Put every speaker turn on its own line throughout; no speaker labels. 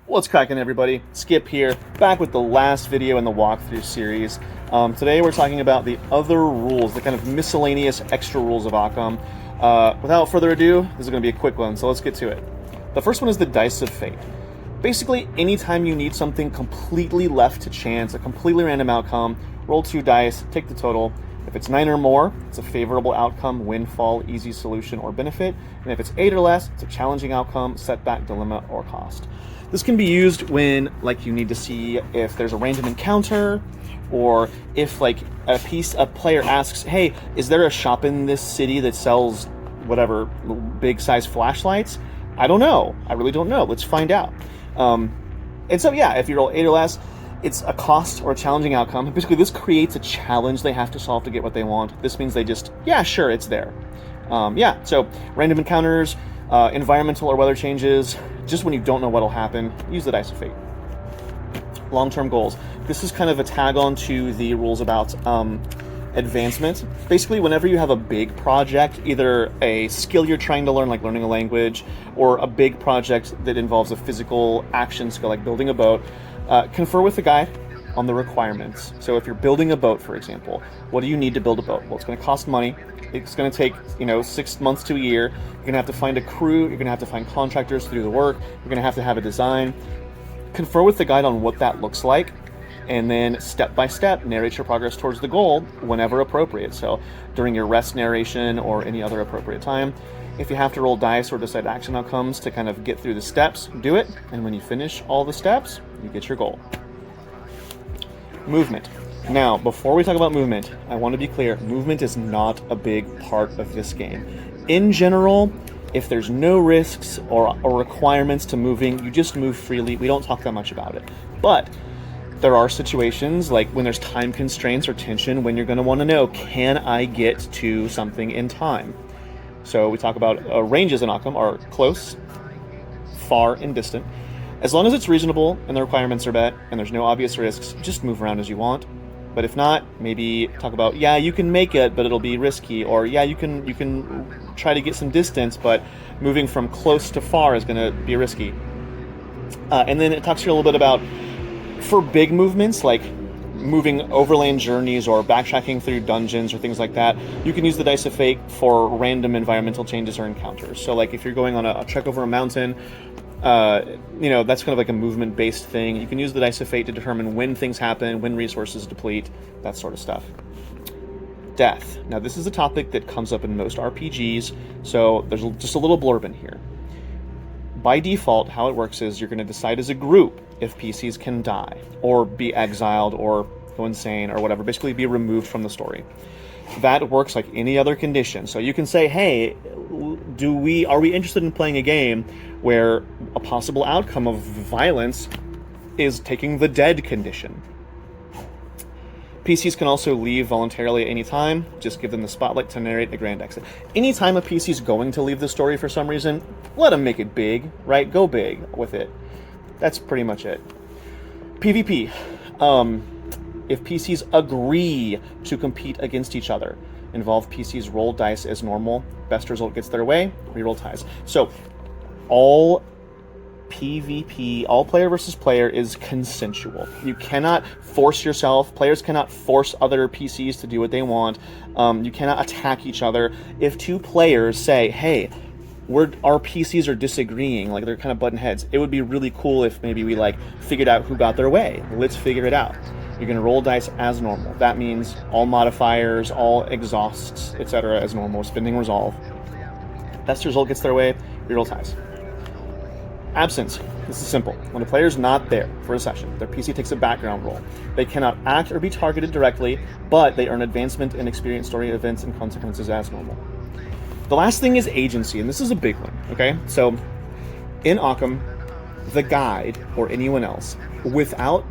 What's cracking, everybody? Skip here, back with the last video in the walkthrough series. Today we're talking about the other rules, the kind of miscellaneous extra rules of Okkam. Without further ado, this is going to be a quick one, so let's get to it. The first one is the Dice of Fate. Basically, anytime you need something completely left to chance, a completely random outcome, roll 2 dice, take the total. If it's 9 or more, it's a favorable outcome, windfall, easy solution, or benefit. And if it's 8 or less, it's a challenging outcome, setback, dilemma, or cost. This can be used when, like, you need to see if there's a random encounter, or if, like, a player asks, hey, is there a shop in this city that sells whatever big size flashlights? I don't know. I really don't know. Let's find out. And so, yeah, if you roll 8 or less, it's a cost or a challenging outcome. Basically, this creates a challenge they have to solve to get what they want. This means they just, yeah, sure, it's there. So random encounters, environmental or weather changes, just when you don't know what'll happen, use the Dice of Fate. Long-term goals. This is kind of a tag-on to the rules about advancement. Basically, whenever you have a big project, either a skill you're trying to learn, like learning a language, or a big project that involves a physical action skill, like building a boat, confer with the guide on the requirements. So if you're building a boat, for example, what do you need to build a boat? Well, it's going to cost money. It's going to take, 6 months to a year. You're going to have to find a crew. You're going to have to find contractors to do the work. You're going to have a design. Confer with the guide on what that looks like, and then step by step narrate your progress towards the goal whenever appropriate. So during your rest narration or any other appropriate time. If you have to roll dice or decide action outcomes to kind of get through the steps, do it. And when you finish all the steps, you get your goal. Movement. Now, before we talk about movement, I want to be clear, movement is not a big part of this game. In general, if there's no risks or requirements to moving, you just move freely. We don't talk that much about it. But there are situations, like when there's time constraints or tension, when you're going to want to know, can I get to something in time? So we talk about ranges in Okkam are close, far, and distant. As long as it's reasonable and the requirements are met and there's no obvious risks, just move around as you want. But if not, maybe talk about, yeah, you can make it, but it'll be risky. Or, yeah, you can try to get some distance, but moving from close to far is going to be risky. And then it talks here a little bit about, for big movements, like moving overland journeys or backtracking through dungeons or things like that, you can use the Dice of Fate for random environmental changes or encounters. So, like, if you're going on a trek over a mountain, that's kind of like a movement-based thing. You can use the Dice of Fate to determine when things happen, when resources deplete, that sort of stuff. Death. Now, this is a topic that comes up in most RPGs, so there's just a little blurb in here. By default, how it works is you're going to decide as a group if PCs can die, or be exiled, or go insane, or whatever. Basically, be removed from the story. That works like any other condition. So you can say, hey, are we interested in playing a game where a possible outcome of violence is taking the dead condition? PCs can also leave voluntarily at any time. Just give them the spotlight to narrate the grand exit. Anytime a PC's going to leave the story for some reason, let them make it big, right? Go big with it. That's pretty much it. PvP. If PCs agree to compete against each other, involve PCs roll dice as normal. Best result gets their way, reroll ties. So, all PvP, all player versus player, is consensual. You cannot force yourself. Players cannot force other PCs to do what they want. You cannot attack each other. If two players say, hey, our PCs are disagreeing, like they're kind of butting heads, it would be really cool if maybe we figured out who got their way. Let's figure it out. You're going to roll dice as normal. That means all modifiers, all exhausts, etc. as normal. Spending resolve. Best result gets their way, reroll ties. Absence. This is simple. When a player's not there for a session, their PC takes a background role. They cannot act or be targeted directly, but they earn advancement and experience story events and consequences as normal. The last thing is agency, and this is a big one, okay? So, in Okkam, the guide, or anyone else, without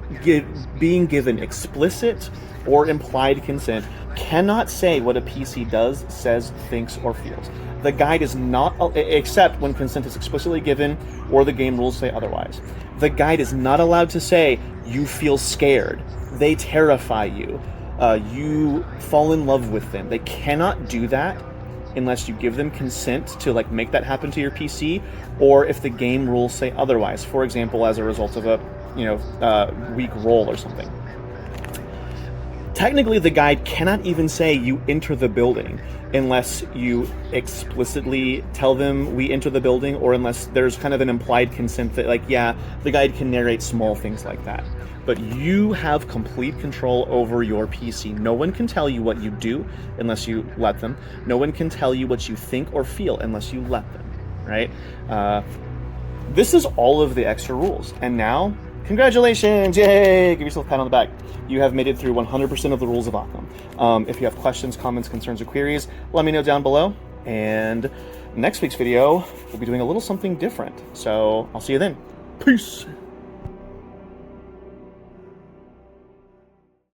being given explicit or implied consent, cannot say what a PC does, says, thinks, or feels. The guide is not, except when consent is explicitly given or the game rules say otherwise. The guide is not allowed to say, you feel scared, they terrify you, you fall in love with them. They cannot do that unless you give them consent to like make that happen to your PC, or if the game rules say otherwise. For example, as a result of a weak roll or something. Technically, the guide cannot even say you enter the building unless you explicitly tell them we enter the building, or unless there's kind of an implied consent that, like, yeah, the guide can narrate small things like that. But you have complete control over your PC. No one can tell you what you do unless you let them. No one can tell you what you think or feel unless you let them, right? This is all of the extra rules. And now, congratulations! Yay! Give yourself a pat on the back. You have made it through 100% of the rules of Okkam. If you have questions, comments, concerns, or queries, let me know down below. And next week's video, we'll be doing a little something different. So I'll see you then. Peace!